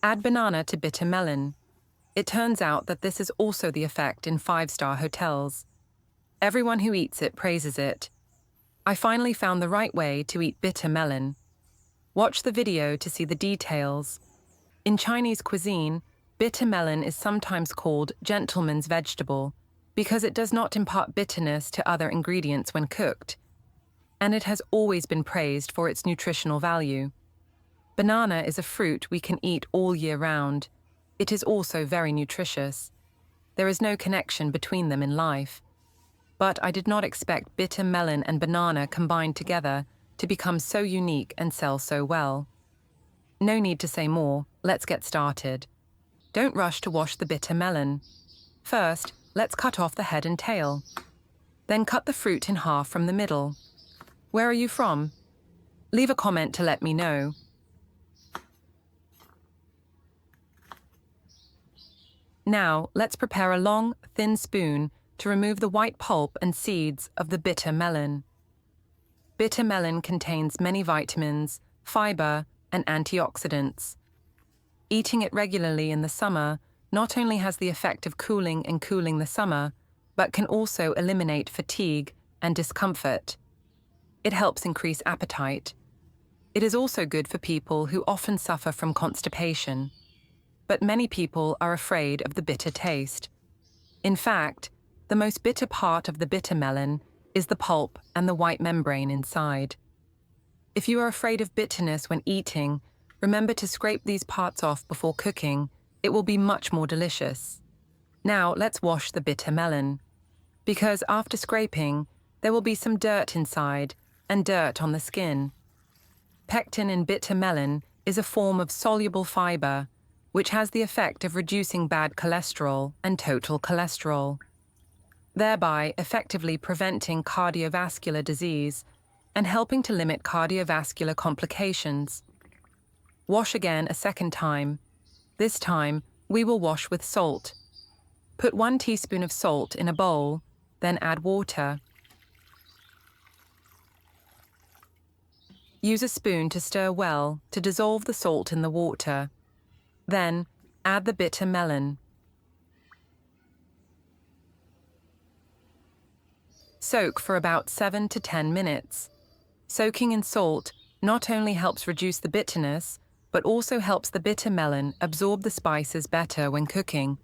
Add banana to bitter melon. It turns out that this is also the effect in 5-star hotels. Everyone who eats it praises it. I finally found the right way to eat bitter melon. Watch the video to see the details. In Chinese cuisine, bitter melon is sometimes called gentleman's vegetable because it does not impart bitterness to other ingredients when cooked, and it has always been praised for its nutritional value. Banana is a fruit we can eat all year round. It is also very nutritious. There is no connection between them in life. But I did not expect bitter melon and banana combined together to become so unique and sell so well. No need to say more, let's get started. Don't rush to wash the bitter melon. First, let's cut off the head and tail. Then cut the fruit in half from the middle. Where are you from? Leave a comment to let me know. Now, let's prepare a long, thin spoon to remove the white pulp and seeds of the bitter melon. Bitter melon contains many vitamins, fiber, and antioxidants. Eating it regularly in the summer not only has the effect of cooling the summer, but can also eliminate fatigue and discomfort. It helps increase appetite. It is also good for people who often suffer from constipation. But many people are afraid of the bitter taste. In fact, the most bitter part of the bitter melon is the pulp and the white membrane inside. If you are afraid of bitterness when eating, remember to scrape these parts off before cooking. It will be much more delicious. Now let's wash the bitter melon. Because after scraping, there will be some dirt inside and dirt on the skin. Pectin in bitter melon is a form of soluble fiber, which has the effect of reducing bad cholesterol and total cholesterol, thereby effectively preventing cardiovascular disease and helping to limit cardiovascular complications. Wash again a second time. This time, we will wash with salt. Put 1 teaspoon of salt in a bowl, then add water. Use a spoon to stir well to dissolve the salt in the water. Then, add the bitter melon. Soak for about 7 to 10 minutes. Soaking in salt not only helps reduce the bitterness, but also helps the bitter melon absorb the spices better when cooking.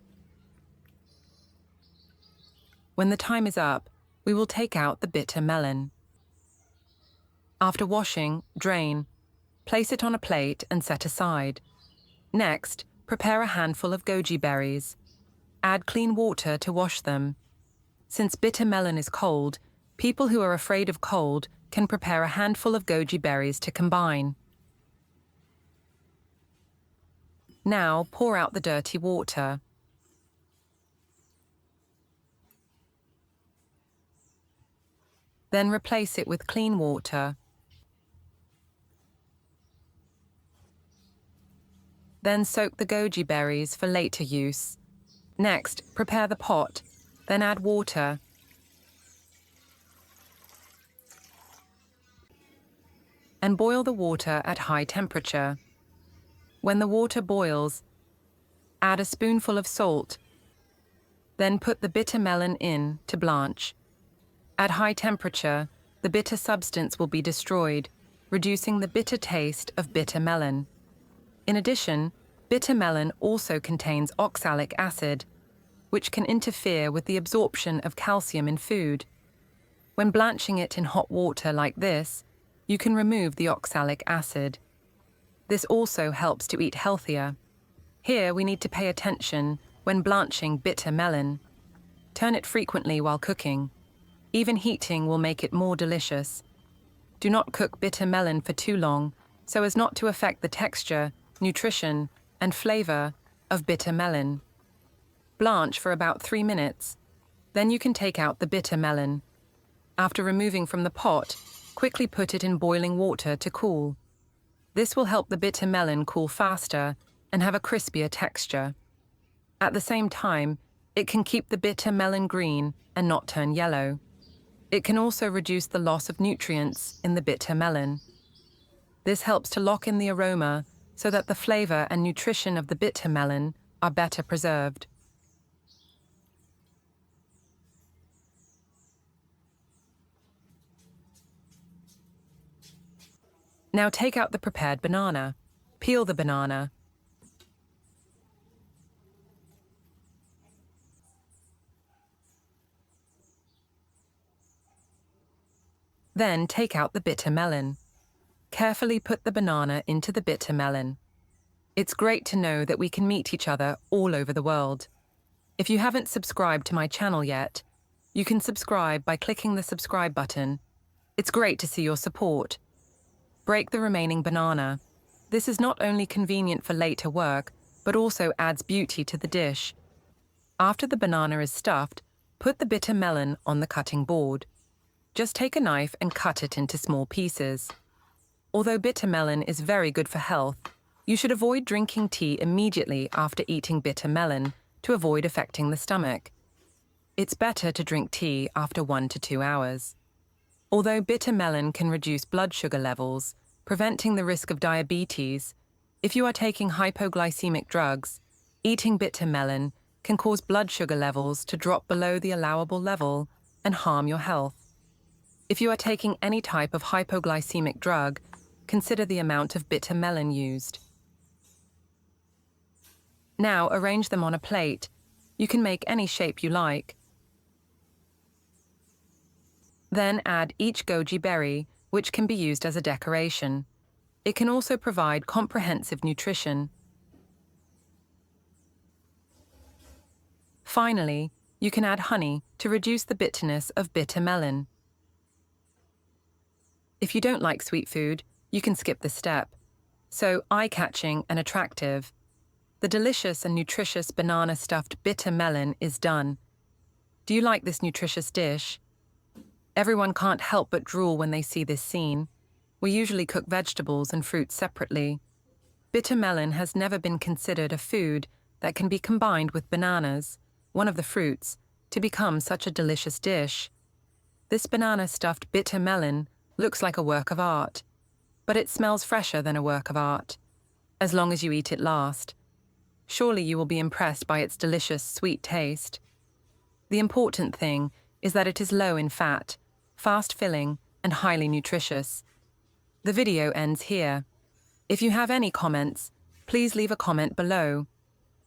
When the time is up, we will take out the bitter melon. After washing, drain. Place it on a plate and set aside. Next, prepare a handful of goji berries. Add clean water to wash them. Since bitter melon is cold, people who are afraid of cold can prepare a handful of goji berries to combine. Now pour out the dirty water. Then replace it with clean water. Then soak the goji berries for later use. Next, prepare the pot, then add water. And boil the water at high temperature. When the water boils, add a spoonful of salt. Then put the bitter melon in to blanch. At high temperature, the bitter substance will be destroyed, reducing the bitter taste of bitter melon. In addition, bitter melon also contains oxalic acid, which can interfere with the absorption of calcium in food. When blanching it in hot water like this, you can remove the oxalic acid. This also helps to eat healthier. Here we need to pay attention when blanching bitter melon. Turn it frequently while cooking. Even heating will make it more delicious. Do not cook bitter melon for too long, so as not to affect the texture, nutrition, and flavor of bitter melon. Blanch for about 3 minutes. Then you can take out the bitter melon. After removing from the pot, quickly put it in boiling water to cool. This will help the bitter melon cool faster and have a crispier texture. At the same time, it can keep the bitter melon green and not turn yellow. It can also reduce the loss of nutrients in the bitter melon. This helps to lock in the aroma so that the flavor and nutrition of the bitter melon are better preserved. Now take out the prepared banana. Peel the banana. Then take out the bitter melon. Carefully put the banana into the bitter melon. It's great to know that we can meet each other all over the world. If you haven't subscribed to my channel yet, you can subscribe by clicking the subscribe button. It's great to see your support. Break the remaining banana. This is not only convenient for later work, but also adds beauty to the dish. After the banana is stuffed, put the bitter melon on the cutting board. Just take a knife and cut it into small pieces. Although bitter melon is very good for health, you should avoid drinking tea immediately after eating bitter melon to avoid affecting the stomach. It's better to drink tea after 1 to 2 hours. Although bitter melon can reduce blood sugar levels, preventing the risk of diabetes, if you are taking hypoglycemic drugs, eating bitter melon can cause blood sugar levels to drop below the allowable level and harm your health. If you are taking any type of hypoglycemic drug, consider the amount of bitter melon used. Now arrange them on a plate. You can make any shape you like. Then add each goji berry, which can be used as a decoration. It can also provide comprehensive nutrition. Finally, you can add honey to reduce the bitterness of bitter melon. If you don't like sweet food, you can skip this step. So eye-catching and attractive. The delicious and nutritious banana-stuffed bitter melon is done. Do you like this nutritious dish? Everyone can't help but drool when they see this scene. We usually cook vegetables and fruits separately. Bitter melon has never been considered a food that can be combined with bananas, one of the fruits, to become such a delicious dish. This banana-stuffed bitter melon looks like a work of art, but it smells fresher than a work of art, as long as you eat it last. Surely you will be impressed by its delicious, sweet taste. The important thing is that it is low in fat, fast-filling, and highly nutritious. The video ends here. If you have any comments, please leave a comment below.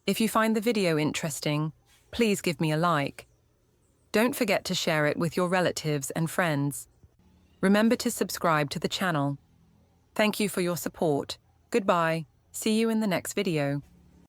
If you find the video interesting, please give me a like. Don't forget to share it with your relatives and friends. Remember to subscribe to the channel. Thank you for your support. Goodbye. See you in the next video.